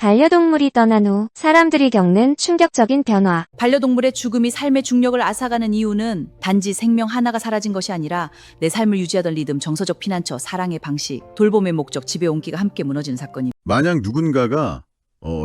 반려동물이 떠난 후 사람들이 겪는 충격적인 변화. 반려동물의 죽음이 삶의 중력을 앗아가는 이유는 단지 생명 하나가 사라진 것이 아니라 내 삶을 유지하던 리듬, 정서적 피난처, 사랑의 방식, 돌봄의 목적, 집의 온기가 함께 무너지는 사건이. 만약 누군가가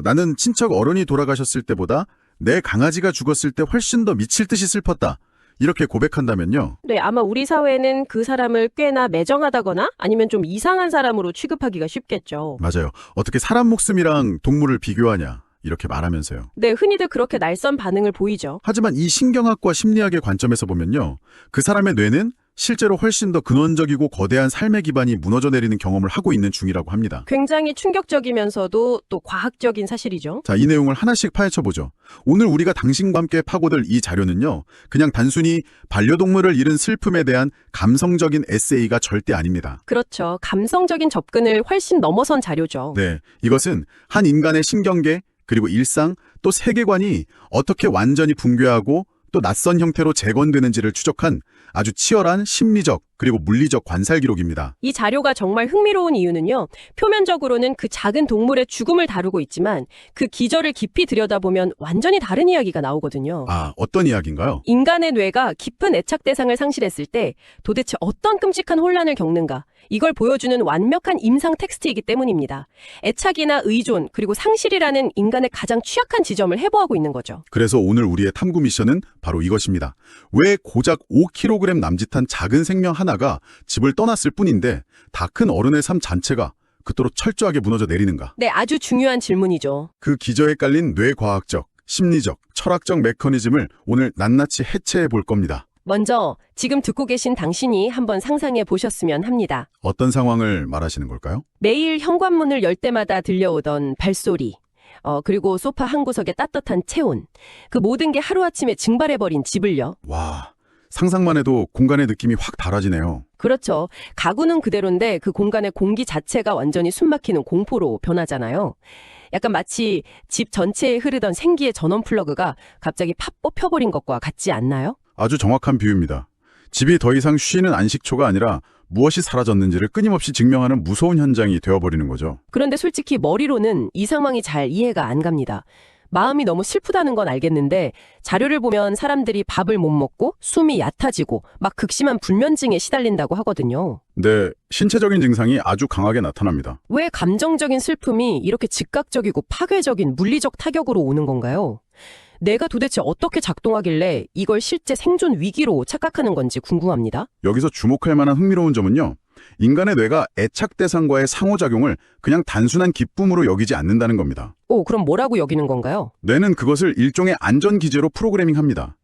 나는 친척 어른이 돌아가셨을 때보다 내 강아지가 죽었을 때 훨씬 더 미칠 듯이 슬펐다. 이렇게 고백한다면요. 네, 아마 우리 사회는 그 사람을 꽤나 매정하다거나 아니면 좀 이상한 사람으로 취급하기가 쉽겠죠. 맞아요. 어떻게 사람 목숨이랑 동물을 비교하냐. 이렇게 말하면서요. 네, 흔히들 그렇게 날선 반응을 보이죠. 하지만 이 신경학과 심리학의 관점에서 보면요. 그 사람의 뇌는 실제로 훨씬 더 근원적이고 거대한 삶의 기반이 무너져 내리는 경험을 하고 있는 중이라고 합니다. 굉장히 충격적이면서도 또 과학적인 사실이죠. 자, 이 내용을 하나씩 파헤쳐보죠. 오늘 우리가 당신과 함께 파고들 이 자료는요. 그냥 단순히 반려동물을 잃은 슬픔에 대한 감성적인 에세이가 절대 아닙니다. 그렇죠. 감성적인 접근을 훨씬 넘어선 자료죠. 네, 이것은 한 인간의 신경계, 그리고 일상, 또 세계관이 어떻게 완전히 붕괴하고 또 낯선 형태로 재건되는지를 추적한 아주 치열한 심리적 그리고 물리적 관살 기록입니다. 이 자료가 정말 흥미로운 이유는요. 표면적으로는 그 작은 동물의 죽음을 다루고 있지만 그 기저를 깊이 들여다보면 완전히 다른 이야기가 나오거든요. 아, 어떤 이야기인가요? 인간의 뇌가 깊은 애착 대상을 상실했을 때 도대체 어떤 끔찍한 혼란을 겪는가, 이걸 보여주는 완벽한 임상 텍스트이기 때문입니다. 애착이나 의존, 그리고 상실이라는 인간의 가장 취약한 지점을 해부하고 있는 거죠. 그래서 오늘 우리의 탐구 미션은 바로 이것입니다. 왜 고작 5kg 남짓한 작은 생명 하나가 집을 떠났을 뿐인데 다 큰 어른의 삶 전체가 그토록 철저하게 무너져 내리는가? 네, 아주 중요한 질문이죠. 그 기저에 깔린 뇌과학적, 심리적, 철학적 메커니즘을 오늘 낱낱이 해체해 볼 겁니다. 먼저 지금 듣고 계신 당신이 한번 상상해 보셨으면 합니다. 어떤 상황을 말하시는 걸까요? 매일 현관문을 열 때마다 들려오던 발소리, 그리고 소파 한 구석의 따뜻한 체온, 그 모든 게 하루아침에 증발해버린 집을요. 와, 상상만 해도 공간의 느낌이 확 달라지네요. 그렇죠. 가구는 그대로인데 그 공간의 공기 자체가 완전히 숨막히는 공포로 변하잖아요. 약간 마치 집 전체에 흐르던 생기의 전원 플러그가 갑자기 팍 뽑혀버린 것과 같지 않나요? 아주 정확한 비유입니다. 집이 더 이상 쉬는 안식처가 아니라 무엇이 사라졌는지를 끊임없이 증명하는 무서운 현장이 되어버리는 거죠. 그런데 솔직히 머리로는 이 상황이 잘 이해가 안 갑니다. 마음이 너무 슬프다는 건 알겠는데 자료를 보면 사람들이 밥을 못 먹고 숨이 얕아지고 막 극심한 불면증에 시달린다고 하거든요. 네, 신체적인 증상이 아주 강하게 나타납니다. 왜 감정적인 슬픔이 이렇게 즉각적이고 파괴적인 물리적 타격으로 오는 건가요? 뇌가 도대체 어떻게 작동하길래 이걸 실제 생존 위기로 착각하는 건지 궁금합니다. 여기서 주목할 만한 흥미로운 점은요. 인간의 뇌가 애착 대상과의 상호작용을 그냥 단순한 기쁨으로 여기지 않는다는 겁니다. 오, 그럼 뭐라고 여기는 건가요? 뇌는 그것을 일종의 안전기제로 프로그래밍합니다.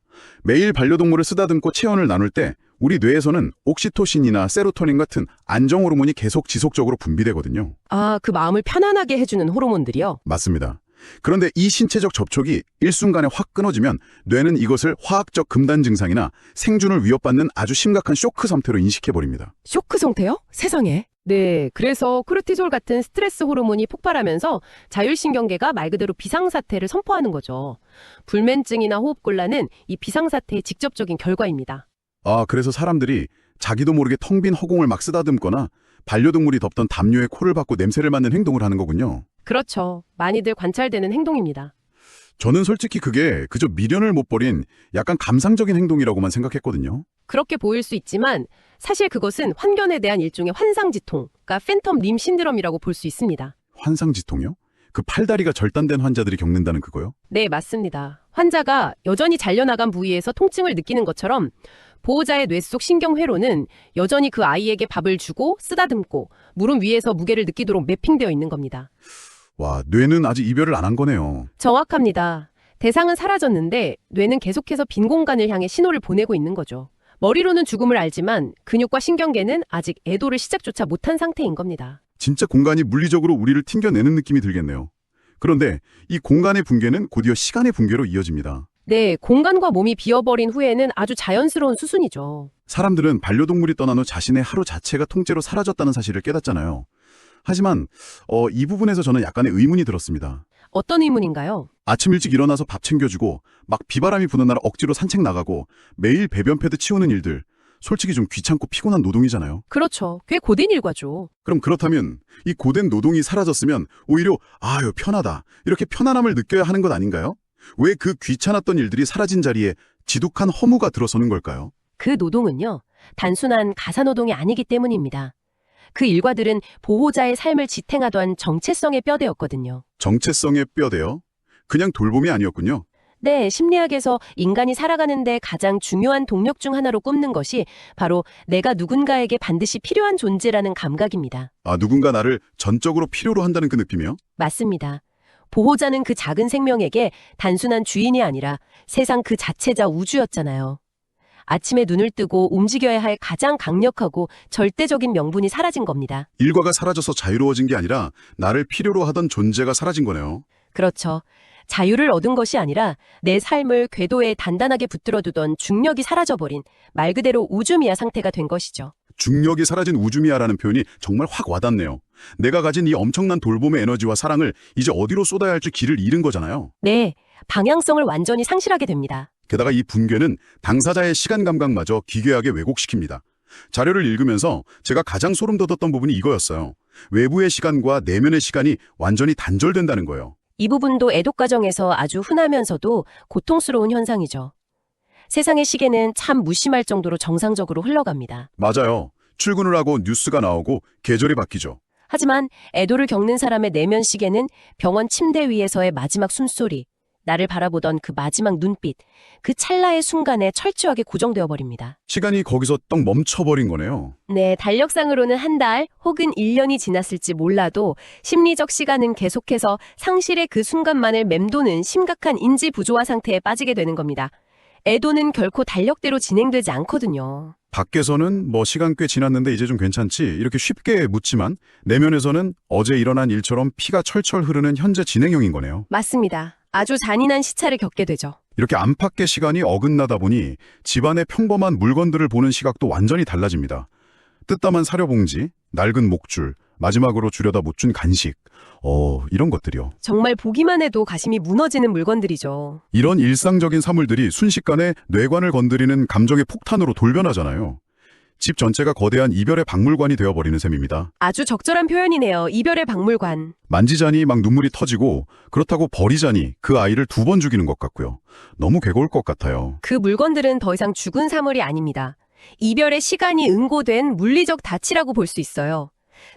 매일 반려동물을 쓰다듬고 체온을 나눌 때 우리 뇌에서는 옥시토신이나 세로토닌 같은 안정 호르몬이 계속 지속적으로 분비되거든요. 아, 그 마음을 편안하게 해주는 호르몬들이요? 맞습니다. 그런데 이 신체적 접촉이 일순간에 확 끊어지면 뇌는 이것을 화학적 금단 증상이나 생존을 위협받는 아주 심각한 쇼크 상태로 인식해버립니다. 쇼크 상태요? 세상에. 네, 그래서 코르티졸 같은 스트레스 호르몬이 폭발하면서 자율신경계가 말 그대로 비상사태를 선포하는 거죠. 불면증이나 호흡곤란은 이 비상사태의 직접적인 결과입니다. 아, 그래서 사람들이 자기도 모르게 텅 빈 허공을 막 쓰다듬거나 반려동물이 덮던 담요에 코를 박고 냄새를 맡는 행동을 하는 거군요. 그렇죠. 많이들 관찰되는 행동입니다. 저는 솔직히 그게 그저 미련을 못 버린 약간 감상적인 행동이라고만 생각했거든요. 그렇게 보일 수 있지만 사실 그것은 환경에 대한 일종의 환상지통, 그러니까 팬텀 림 신드롬이라고 볼 수 있습니다. 환상지통이요? 그 팔다리가 절단된 환자들이 겪는다는 그거요? 네, 맞습니다. 환자가 여전히 잘려나간 부위에서 통증을 느끼는 것처럼 보호자의 뇌 속 신경회로는 여전히 그 아이에게 밥을 주고 쓰다듬고 무릎 위에서 무게를 느끼도록 매핑되어 있는 겁니다. 와, 뇌는 아직 이별을 안 한 거네요. 정확합니다. 대상은 사라졌는데 뇌는 계속해서 빈 공간을 향해 신호를 보내고 있는 거죠. 머리로는 죽음을 알지만 근육과 신경계는 아직 애도를 시작조차 못한 상태인 겁니다. 진짜 공간이 물리적으로 우리를 튕겨내는 느낌이 들겠네요. 그런데 이 공간의 붕괴는 곧이어 시간의 붕괴로 이어집니다. 네, 공간과 몸이 비어버린 후에는 아주 자연스러운 수순이죠. 사람들은 반려동물이 떠난 후 자신의 하루 자체가 통째로 사라졌다는 사실을 깨닫잖아요. 하지만 이 부분에서 저는 약간의 의문이 들었습니다. 어떤 의문인가요? 아침 일찍 일어나서 밥 챙겨주고 막 비바람이 부는 날 억지로 산책 나가고 매일 배변 패드 치우는 일들, 솔직히 좀 귀찮고 피곤한 노동이잖아요. 그렇죠. 꽤 고된 일과죠. 그럼 그렇다면 이 고된 노동이 사라졌으면 오히려 아유 편하다 이렇게 편안함을 느껴야 하는 것 아닌가요? 왜 그 귀찮았던 일들이 사라진 자리에 지독한 허무가 들어서는 걸까요? 그 노동은요, 단순한 가사노동이 아니기 때문입니다. 그 일과들은 보호자의 삶을 지탱하던 정체성의 뼈대였거든요. 정체성의 뼈대요? 그냥 돌봄이 아니었군요. 네, 심리학에서 인간이 살아가는데 가장 중요한 동력 중 하나로 꼽는 것이 바로 내가 누군가에게 반드시 필요한 존재라는 감각입니다. 아, 누군가 나를 전적으로 필요로 한다는 그 느낌이요? 맞습니다. 보호자는 그 작은 생명에게 단순한 주인이 아니라 세상 그 자체자 우주였잖아요. 아침에 눈을 뜨고 움직여야 할 가장 강력하고 절대적인 명분이 사라진 겁니다. 일과가 사라져서 자유로워진 게 아니라 나를 필요로 하던 존재가 사라진 거네요. 그렇죠. 자유를 얻은 것이 아니라 내 삶을 궤도에 단단하게 붙들어두던 중력이 사라져버린 말 그대로 우주미아 상태가 된 것이죠. 중력이 사라진 우주미아라는 표현이 정말 확 와닿네요. 내가 가진 이 엄청난 돌봄의 에너지와 사랑을 이제 어디로 쏟아야 할지 길을 잃은 거잖아요. 네, 방향성을 완전히 상실하게 됩니다. 게다가 이 붕괴는 당사자의 시간 감각마저 기괴하게 왜곡시킵니다. 자료를 읽으면서 제가 가장 소름 돋았던 부분이 이거였어요. 외부의 시간과 내면의 시간이 완전히 단절된다는 거예요. 이 부분도 애독 과정에서 아주 흔하면서도 고통스러운 현상이죠. 세상의 시계는 참 무심할 정도로 정상적으로 흘러갑니다. 맞아요. 출근을 하고 뉴스가 나오고 계절이 바뀌죠. 하지만 애도를 겪는 사람의 내면 시계는 병원 침대 위에서의 마지막 숨소리, 나를 바라보던 그 마지막 눈빛, 그 찰나의 순간에 철저하게 고정되어 버립니다. 시간이 거기서 떡 멈춰버린 거네요. 네, 달력상으로는 한 달 혹은 1년이 지났을지 몰라도 심리적 시간은 계속해서 상실의 그 순간만을 맴도는 심각한 인지 부조화 상태에 빠지게 되는 겁니다. 애도는 결코 달력대로 진행되지 않거든요. 밖에서는 뭐 시간 꽤 지났는데 이제 좀 괜찮지 이렇게 쉽게 묻지만 내면에서는 어제 일어난 일처럼 피가 철철 흐르는 현재 진행형인 거네요. 맞습니다. 아주 잔인한 시차를 겪게 되죠. 이렇게 안팎의 시간이 어긋나다 보니 집안의 평범한 물건들을 보는 시각도 완전히 달라집니다. 뜯담한 사료봉지, 낡은 목줄, 마지막으로 주려다 못 준 간식, 이런 것들이요. 정말 보기만 해도 가심이 무너지는 물건들이죠. 이런 일상적인 사물들이 순식간에 뇌관을 건드리는 감정의 폭탄으로 돌변하잖아요. 집 전체가 거대한 이별의 박물관이 되어버리는 셈입니다. 아주 적절한 표현이네요. 이별의 박물관. 만지자니 막 눈물이 터지고 그렇다고 버리자니 그 아이를 2번 죽이는 것 같고요. 너무 괴로울 것 같아요. 그 물건들은 더 이상 죽은 사물이 아닙니다. 이별의 시간이 응고된 물리적 닻이라고 볼 수 있어요.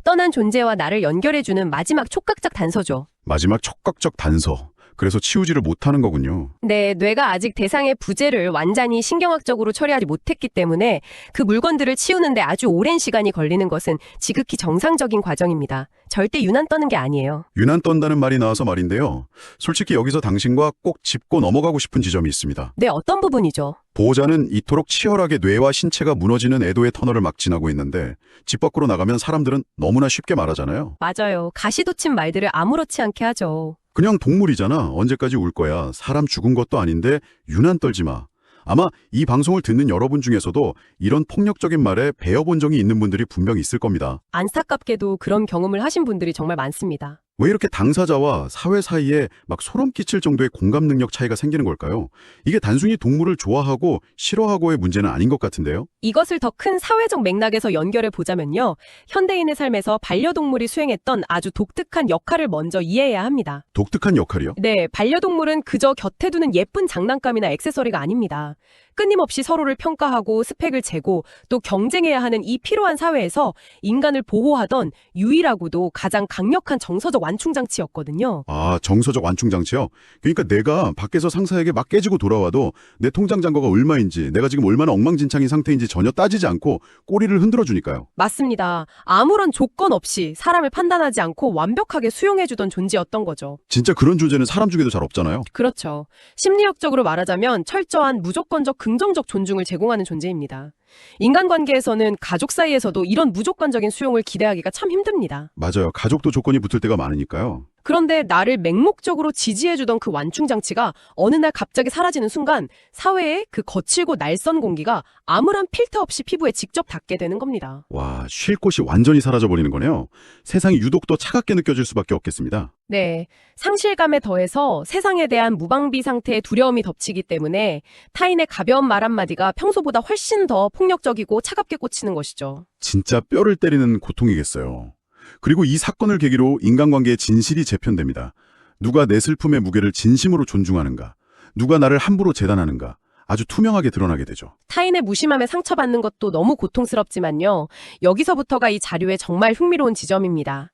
떠난 존재와 나를 연결해주는 마지막 촉각적 단서죠. 마지막 촉각적 단서. 그래서 치우지를 못하는 거군요. 네, 뇌가 아직 대상의 부재를 완전히 신경학적으로 처리하지 못했기 때문에 그 물건들을 치우는데 아주 오랜 시간이 걸리는 것은 지극히 정상적인 과정입니다. 절대 유난 떠는 게 아니에요. 유난 떤다는 말이 나와서 말인데요. 솔직히 여기서 당신과 꼭 짚고 넘어가고 싶은 지점이 있습니다. 네, 어떤 부분이죠? 보호자는 이토록 치열하게 뇌와 신체가 무너지는 애도의 터널을 막 지나고 있는데 집 밖으로 나가면 사람들은 너무나 쉽게 말하잖아요. 맞아요. 가시돋친 말들을 아무렇지 않게 하죠. 그냥 동물이잖아. 언제까지 울 거야. 사람 죽은 것도 아닌데 유난 떨지 마. 아마 이 방송을 듣는 여러분 중에서도 이런 폭력적인 말에 배워본 적이 있는 분들이 분명 있을 겁니다. 안타깝게도 그런 경험을 하신 분들이 정말 많습니다. 왜 이렇게 당사자와 사회 사이에 막 소름 끼칠 정도의 공감 능력 차이가 생기는 걸까요? 이게 단순히 동물을 좋아하고 싫어하고의 문제는 아닌 것 같은데요? 이것을 더 큰 사회적 맥락에서 연결해 보자면요. 현대인의 삶에서 반려동물이 수행했던 아주 독특한 역할을 먼저 이해해야 합니다. 독특한 역할이요? 네, 반려동물은 그저 곁에 두는 예쁜 장난감이나 액세서리가 아닙니다. 끊임없이 서로를 평가하고 스펙을 재고 또 경쟁해야 하는 이 피로한 사회에서 인간을 보호하던 유일하고도 가장 강력한 정서적 완충장치였거든요. 아, 정서적 완충장치요? 그러니까 내가 밖에서 상사에게 막 깨지고 돌아와도 내 통장 잔고가 얼마인지 내가 지금 얼마나 엉망진창인 상태인지 전혀 따지지 않고 꼬리를 흔들어주니까요. 맞습니다. 아무런 조건 없이 사람을 판단하지 않고 완벽하게 수용해주던 존재였던 거죠. 진짜 그런 존재는 사람 중에도 잘 없잖아요. 그렇죠. 심리학적으로 말하자면 철저한 무조건적 긍정적 존중을 제공하는 존재입니다. 인간관계에서는 가족 사이에서도 이런 무조건적인 수용을 기대하기가 참 힘듭니다. 맞아요. 가족도 조건이 붙을 때가 많으니까요. 그런데 나를 맹목적으로 지지해주던 그 완충장치가 어느 날 갑자기 사라지는 순간 사회의 그 거칠고 날선 공기가 아무런 필터 없이 피부에 직접 닿게 되는 겁니다. 와, 쉴 곳이 완전히 사라져버리는 거네요. 세상이 유독 더 차갑게 느껴질 수밖에 없겠습니다. 네, 상실감에 더해서 세상에 대한 무방비 상태의 두려움이 덮치기 때문에 타인의 가벼운 말 한마디가 평소보다 훨씬 더 폭력적이고 차갑게 꽂히는 것이죠. 진짜 뼈를 때리는 고통이겠어요. 그리고 이 사건을 계기로 인간관계의 진실이 재편됩니다. 누가 내 슬픔의 무게를 진심으로 존중하는가, 누가 나를 함부로 재단하는가, 아주 투명하게 드러나게 되죠. 타인의 무심함에 상처받는 것도 너무 고통스럽지만요. 여기서부터가 이 자료의 정말 흥미로운 지점입니다.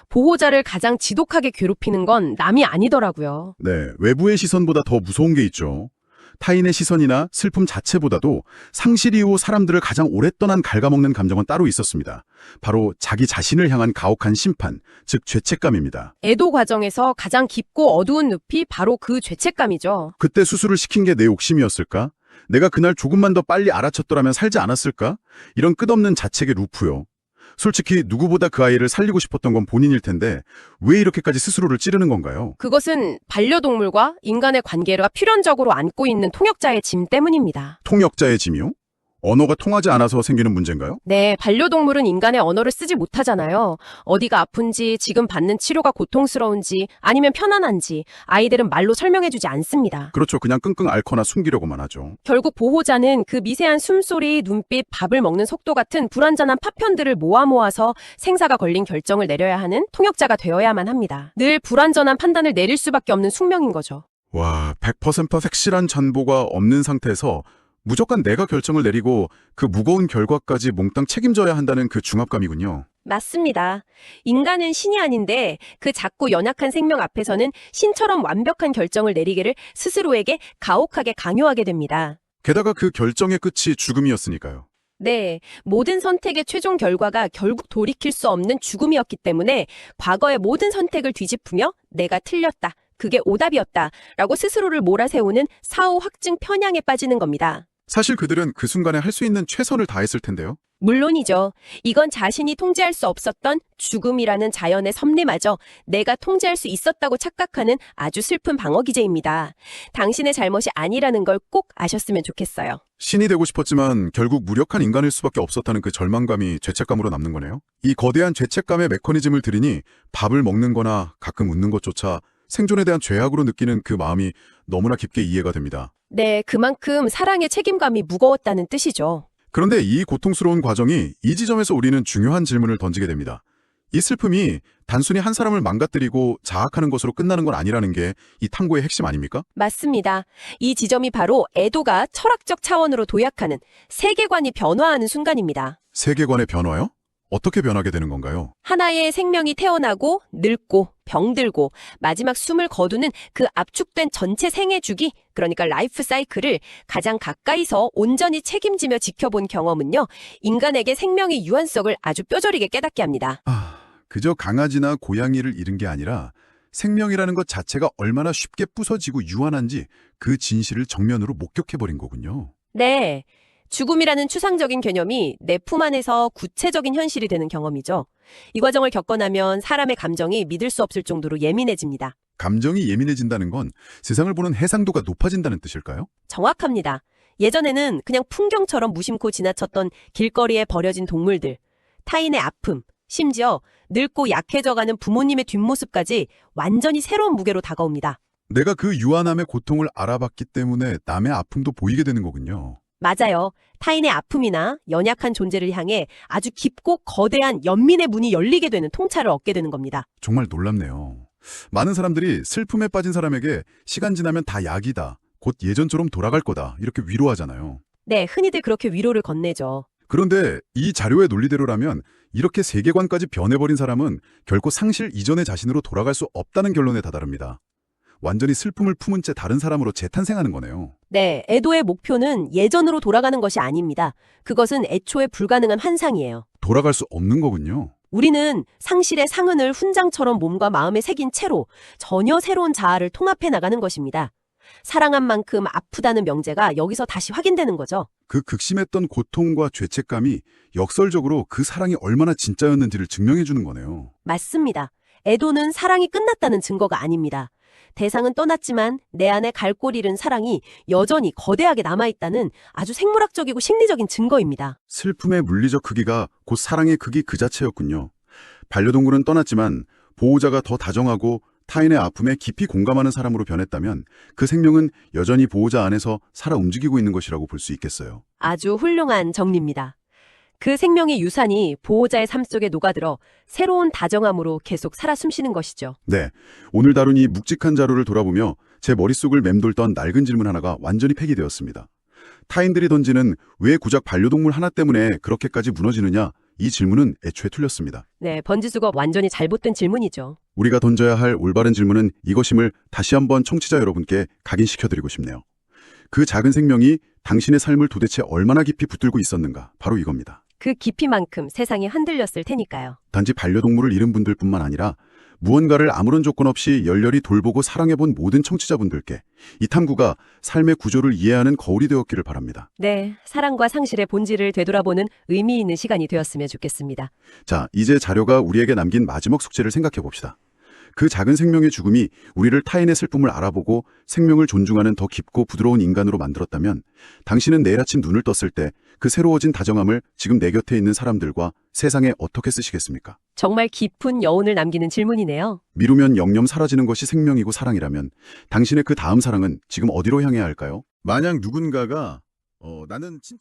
보호자를 가장 지독하게 괴롭히는 건 남이 아니더라고요. 네, 외부의 시선보다 더 무서운 게 있죠. 타인의 시선이나 슬픔 자체보다도 상실 이후 사람들을 가장 오랫동안 갉아먹는 감정은 따로 있었습니다. 바로 자기 자신을 향한 가혹한 심판, 즉 죄책감입니다. 애도 과정에서 가장 깊고 어두운 늪이 바로 그 죄책감이죠. 그때 수술을 시킨 게 내 욕심이었을까? 내가 그날 조금만 더 빨리 알아챘더라면 살지 않았을까? 이런 끝없는 자책의 루프요. 솔직히 누구보다 그 아이를 살리고 싶었던 건 본인일 텐데 왜 이렇게까지 스스로를 찌르는 건가요? 그것은 반려동물과 인간의 관계가 필연적으로 안고 있는 통역자의 짐 때문입니다. 통역자의 짐이요? 언어가 통하지 않아서 생기는 문제인가요? 네, 반려동물은 인간의 언어를 쓰지 못하잖아요. 어디가 아픈지, 지금 받는 치료가 고통스러운지, 아니면 편안한지 아이들은 말로 설명해주지 않습니다. 그렇죠. 그냥 끙끙 앓거나 숨기려고만 하죠. 결국 보호자는 그 미세한 숨소리, 눈빛, 밥을 먹는 속도 같은 불완전한 파편들을 모아서 생사가 걸린 결정을 내려야 하는 통역자가 되어야만 합니다. 늘 불완전한 판단을 내릴 수밖에 없는 숙명인 거죠. 와, 100% 확실한 정보가 없는 상태에서 무조건 내가 결정을 내리고 그 무거운 결과까지 몽땅 책임져야 한다는 그 중압감이군요. 맞습니다. 인간은 신이 아닌데 그 작고 연약한 생명 앞에서는 신처럼 완벽한 결정을 내리기를 스스로에게 가혹하게 강요하게 됩니다. 게다가 그 결정의 끝이 죽음이었으니까요. 네, 모든 선택의 최종 결과가 결국 돌이킬 수 없는 죽음이었기 때문에 과거의 모든 선택을 뒤집으며 내가 틀렸다, 그게 오답이었다 라고 스스로를 몰아세우는 사후 확증 편향에 빠지는 겁니다. 사실 그들은 그 순간에 할 수 있는 최선을 다했을 텐데요. 물론이죠. 이건 자신이 통제할 수 없었던 죽음이라는 자연의 섭리마저 내가 통제할 수 있었다고 착각하는 아주 슬픈 방어 기제입니다. 당신의 잘못이 아니라는 걸 꼭 아셨으면 좋겠어요. 신이 되고 싶었지만 결국 무력한 인간일 수밖에 없었다는 그 절망감이 죄책감으로 남는 거네요. 이 거대한 죄책감의 메커니즘을 들으니 밥을 먹는 거나 가끔 웃는 것조차 생존에 대한 죄악으로 느끼는 그 마음이 너무나 깊게 이해가 됩니다. 네, 그만큼 사랑의 책임감이 무거웠다는 뜻이죠. 그런데 이 고통스러운 과정이 이 지점에서 우리는 중요한 질문을 던지게 됩니다. 이 슬픔이 단순히 한 사람을 망가뜨리고 자학하는 것으로 끝나는 건 아니라는 게 이 탐구의 핵심 아닙니까? 맞습니다. 이 지점이 바로 애도가 철학적 차원으로 도약하는 세계관이 변화하는 순간입니다. 세계관의 변화요? 어떻게 변하게 되는 건가요? 하나의 생명이 태어나고 늙고 병들고 마지막 숨을 거두는 그 압축된 전체 생애 주기, 그러니까 라이프 사이클을 가장 가까이서 온전히 책임지며 지켜본 경험은요, 인간에게 생명의 유한성을 아주 뼈저리게 깨닫게 합니다. 그저 강아지나 고양이를 잃은 게 아니라 생명이라는 것 자체가 얼마나 쉽게 부서지고 유한한지 그 진실을 정면으로 목격해버린 거군요. 네. 죽음이라는 추상적인 개념이 내 품 안에서 구체적인 현실이 되는 경험이죠. 이 과정을 겪고 나면 사람의 감정이 믿을 수 없을 정도로 예민해집니다. 감정이 예민해진다는 건 세상을 보는 해상도가 높아진다는 뜻일까요? 정확합니다. 예전에는 그냥 풍경처럼 무심코 지나쳤던 길거리에 버려진 동물들, 타인의 아픔, 심지어 늙고 약해져가는 부모님의 뒷모습까지 완전히 새로운 무게로 다가옵니다. 내가 그 유한함의 고통을 알아봤기 때문에 남의 아픔도 보이게 되는 거군요. 맞아요. 타인의 아픔이나 연약한 존재를 향해 아주 깊고 거대한 연민의 문이 열리게 되는 통찰을 얻게 되는 겁니다. 정말 놀랍네요. 많은 사람들이 슬픔에 빠진 사람에게 시간 지나면 다 약이다, 곧 예전처럼 돌아갈 거다 이렇게 위로하잖아요. 네, 흔히들 그렇게 위로를 건네죠. 그런데 이 자료의 논리대로라면 이렇게 세계관까지 변해버린 사람은 결코 상실 이전의 자신으로 돌아갈 수 없다는 결론에 다다릅니다. 완전히 슬픔을 품은 채 다른 사람으로 재탄생하는 거네요. 네, 애도의 목표는 예전으로 돌아가는 것이 아닙니다. 그것은 애초에 불가능한 환상이에요. 돌아갈 수 없는 거군요. 우리는 상실의 상흔을 훈장처럼 몸과 마음에 새긴 채로 전혀 새로운 자아를 통합해 나가는 것입니다. 사랑한 만큼 아프다는 명제가 여기서 다시 확인되는 거죠. 그 극심했던 고통과 죄책감이 역설적으로 그 사랑이 얼마나 진짜였는지를 증명해 주는 거네요. 맞습니다. 애도는 사랑이 끝났다는 증거가 아닙니다. 대상은 떠났지만 내 안에 갈 곳 잃은 사랑이 여전히 거대하게 남아있다는 아주 생물학적이고 심리적인 증거입니다. 슬픔의 물리적 크기가 곧 사랑의 크기 그 자체였군요. 반려동물은 떠났지만 보호자가 더 다정하고 타인의 아픔에 깊이 공감하는 사람으로 변했다면 그 생명은 여전히 보호자 안에서 살아 움직이고 있는 것이라고 볼 수 있겠어요. 아주 훌륭한 정리입니다. 그 생명의 유산이 보호자의 삶 속에 녹아들어 새로운 다정함으로 계속 살아 숨쉬는 것이죠. 네, 오늘 다룬 이 묵직한 자료를 돌아보며 제 머릿속을 맴돌던 낡은 질문 하나가 완전히 폐기되었습니다. 타인들이 던지는 왜 고작 반려동물 하나 때문에 그렇게까지 무너지느냐, 이 질문은 애초에 틀렸습니다. 네, 번지수거 완전히 잘못된 질문이죠. 우리가 던져야 할 올바른 질문은 이것임을 다시 한번 청취자 여러분께 각인시켜드리고 싶네요. 그 작은 생명이 당신의 삶을 도대체 얼마나 깊이 붙들고 있었는가, 바로 이겁니다. 그 깊이만큼 세상이 흔들렸을 테니까요. 단지 반려동물을 잃은 분들뿐만 아니라 무언가를 아무런 조건 없이 열렬히 돌보고 사랑해본 모든 청취자분들께 이 탐구가 삶의 구조를 이해하는 거울이 되었기를 바랍니다. 네, 사랑과 상실의 본질을 되돌아보는 의미 있는 시간이 되었으면 좋겠습니다. 자, 이제 자료가 우리에게 남긴 마지막 숙제를 생각해 봅시다. 그 작은 생명의 죽음이 우리를 타인의 슬픔을 알아보고 생명을 존중하는 더 깊고 부드러운 인간으로 만들었다면 당신은 내일 아침 눈을 떴을 때 그 새로워진 다정함을 지금 내 곁에 있는 사람들과 세상에 어떻게 쓰시겠습니까? 정말 깊은 여운을 남기는 질문이네요. 미루면 영영 사라지는 것이 생명이고 사랑이라면 당신의 그 다음 사랑은 지금 어디로 향해야 할까요? 만약 누군가가 나는 진짜